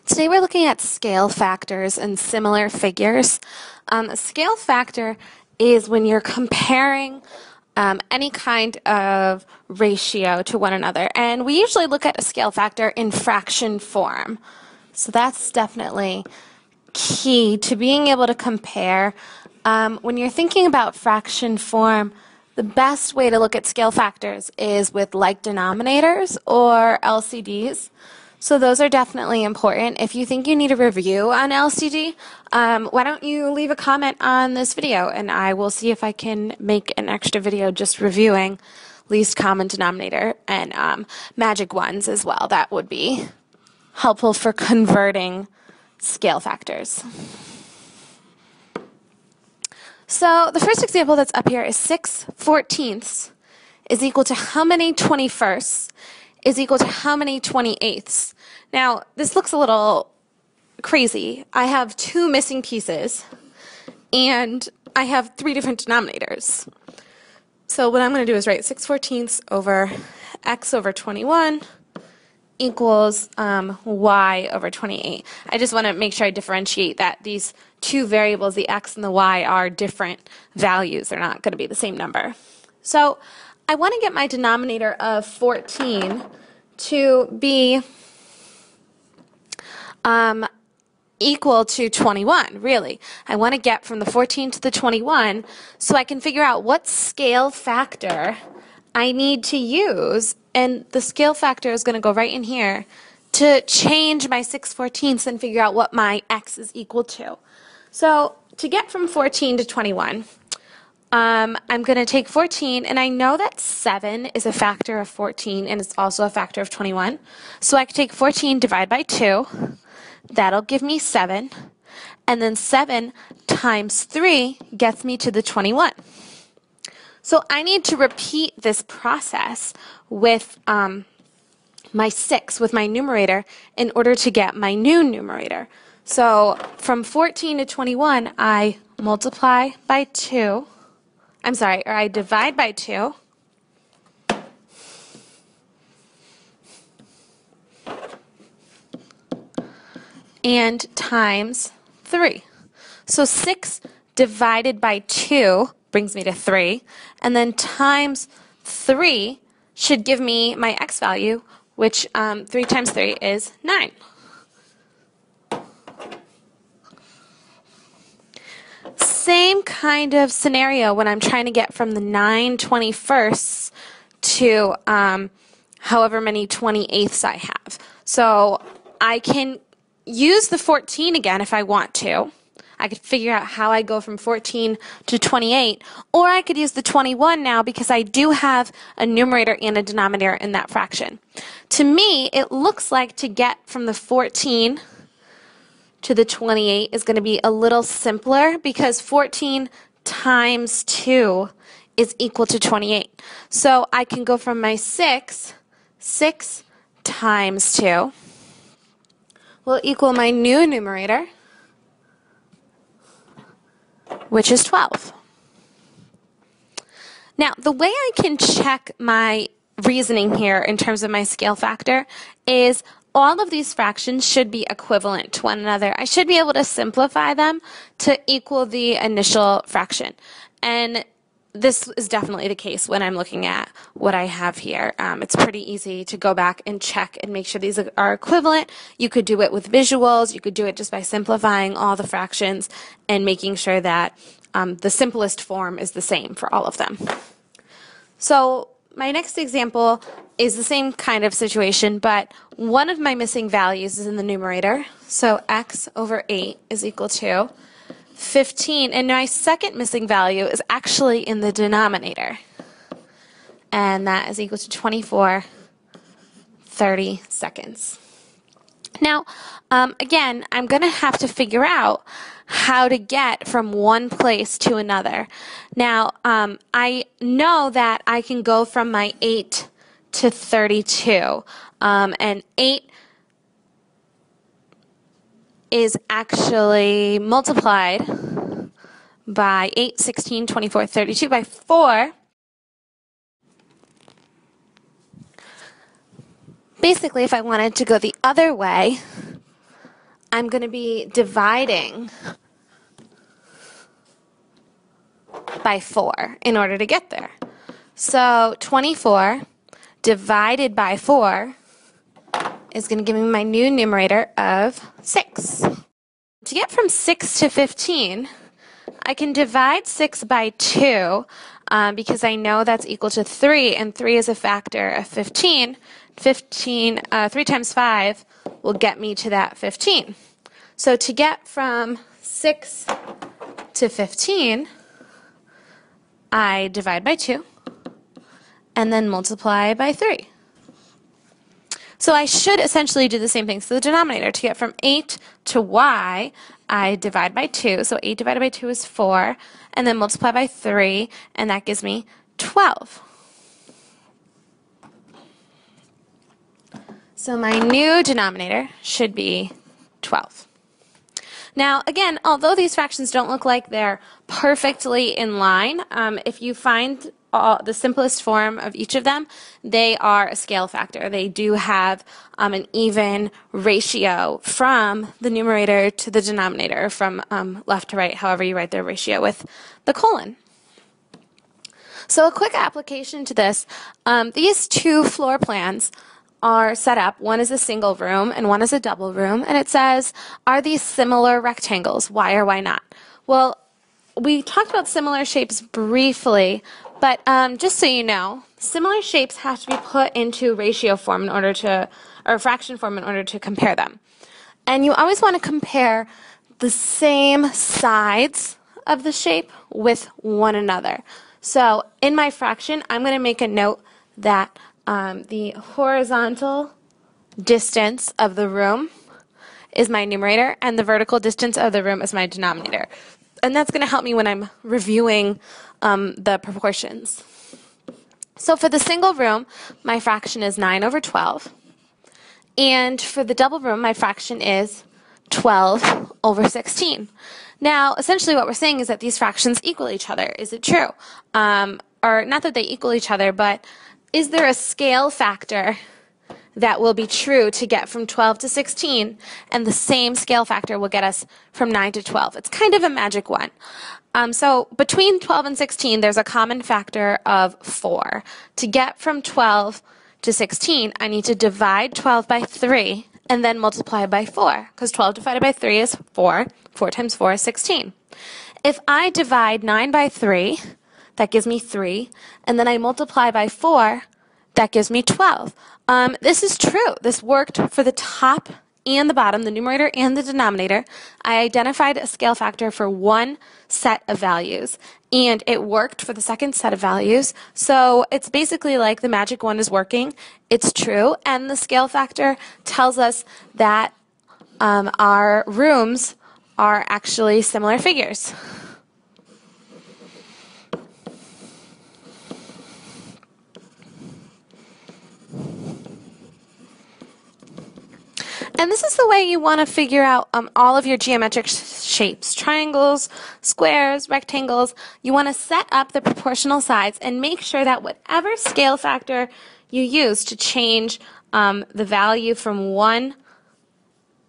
Today we're looking at scale factors and similar figures. A scale factor is when you're comparing any kind of ratio to one another. And we usually look at a scale factor in fraction form. So that's definitely key to being able to compare. When you're thinking about fraction form, the best way to look at scale factors is with like denominators or LCDs. So those are definitely important. If you think you need a review on LCD, why don't you leave a comment on this video and I will see if I can make an extra video just reviewing least common denominator and magic ones as well. That would be helpful for converting scale factors. So the first example that's up here is 6/14 is equal to how many 21sts is equal to how many 28ths. Now, this looks a little crazy. I have two missing pieces, and I have three different denominators. So what I'm going to do is write 6/14 over x over 21 equals y over 28. I just want to make sure I differentiate that these two variables, the x and the y, are different values. They're not going to be the same number. So I want to get my denominator of 14 to be equal to 21, really. I want to get from the 14 to the 21 so I can figure out what scale factor I need to use, and the scale factor is going to go right in here to change my 6/14 and figure out what my x is equal to. So to get from 14 to 21, I'm going to take 14, and I know that 7 is a factor of 14, and it's also a factor of 21. So I can take 14, divide by 2. That'll give me 7. And then 7 times 3 gets me to the 21. So I need to repeat this process with my 6, with my numerator, in order to get my new numerator. So from 14 to 21, I multiply by 2. I divide by 2. And times 3. So 6 divided by 2 brings me to 3. And then times 3 should give me my x value, which 3 times 3 is 9. Same kind of scenario when I'm trying to get from the 9/21 to however many 28ths I have. So I can use the 14 again if I want to. I could figure out how I go from 14 to 28, or I could use the 21 now because I do have a numerator and a denominator in that fraction. To me, it looks like to get from the 14 to the 28 is going to be a little simpler because 14 times 2 is equal to 28. So I can go from my 6 times 2 will equal my new numerator, which is 12. Now, the way I can check my reasoning here in terms of my scale factor is all of these fractions should be equivalent to one another. I should be able to simplify them to equal the initial fraction. And this is definitely the case when I'm looking at what I have here. It's pretty easy to go back and check and make sure these are equivalent. You could do it with visuals. You could do it just by simplifying all the fractions and making sure that the simplest form is the same for all of them. So my next example is the same kind of situation, but one of my missing values is in the numerator. So x over 8 is equal to 15, and my second missing value is actually in the denominator, and that is equal to 24/32. Now, again, I'm going to have to figure out how to get from one place to another. Now, I know that I can go from my 8 to 32, and 8 is actually multiplied by 8, 16, 24, 32 by 4. Basically, if I wanted to go the other way, I'm going to be dividing by 4 in order to get there. So 24 divided by 4 is going to give me my new numerator of 6. To get from 6 to 15, I can divide 6 by 2 because I know that's equal to 3, and 3 is a factor of 15. 3 times 5 will get me to that 15. So to get from 6 to 15, I divide by 2 and then multiply by 3. So I should essentially do the same thing. So the denominator, to get from 8 to y, I divide by 2. So 8 divided by 2 is 4, and then multiply by 3, and that gives me 12. So my new denominator should be 12. Now, again, although these fractions don't look like they're perfectly in line, if you find the simplest form of each of them, they are a scale factor. They do have an even ratio from the numerator to the denominator, from left to right, however you write their ratio with the colon. So a quick application to this, these two floor plans are set up. One is a single room and one is a double room, and it says, are these similar rectangles? Why or why not? Well, we talked about similar shapes briefly, but just so you know, similar shapes have to be put into ratio form in order to, or fraction form in order to compare them. And you always want to compare the same sides of the shape with one another. So in my fraction, I'm going to make a note that the horizontal distance of the room is my numerator and the vertical distance of the room is my denominator. And that's going to help me when I'm reviewing the proportions. So for the single room, my fraction is 9 over 12. And for the double room, my fraction is 12 over 16. Now, essentially what we're saying is that these fractions equal each other. Is it true? Or not that they equal each other, but is there a scale factor that will be true to get from 12 to 16, and the same scale factor will get us from 9 to 12? It's kind of a magic one. So between 12 and 16, there's a common factor of 4. To get from 12 to 16, I need to divide 12 by 3 and then multiply by 4, because 12 divided by 3 is 4. 4 times 4 is 16. If I divide 9 by 3, that gives me 3, and then I multiply by 4, that gives me 12. This is true. This worked for the top and the bottom, the numerator and the denominator. I identified a scale factor for one set of values, and it worked for the second set of values. So it's basically like the magic one is working. It's true, and the scale factor tells us that our rooms are actually similar figures. And this is the way you want to figure out all of your geometric shapes, triangles, squares, rectangles. You want to set up the proportional sides and make sure that whatever scale factor you use to change the value from one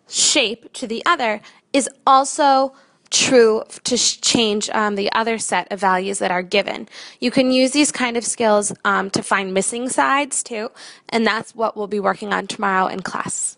shape to the other is also true to change the other set of values that are given. You can use these kind of skills to find missing sides too, and that's what we'll be working on tomorrow in class.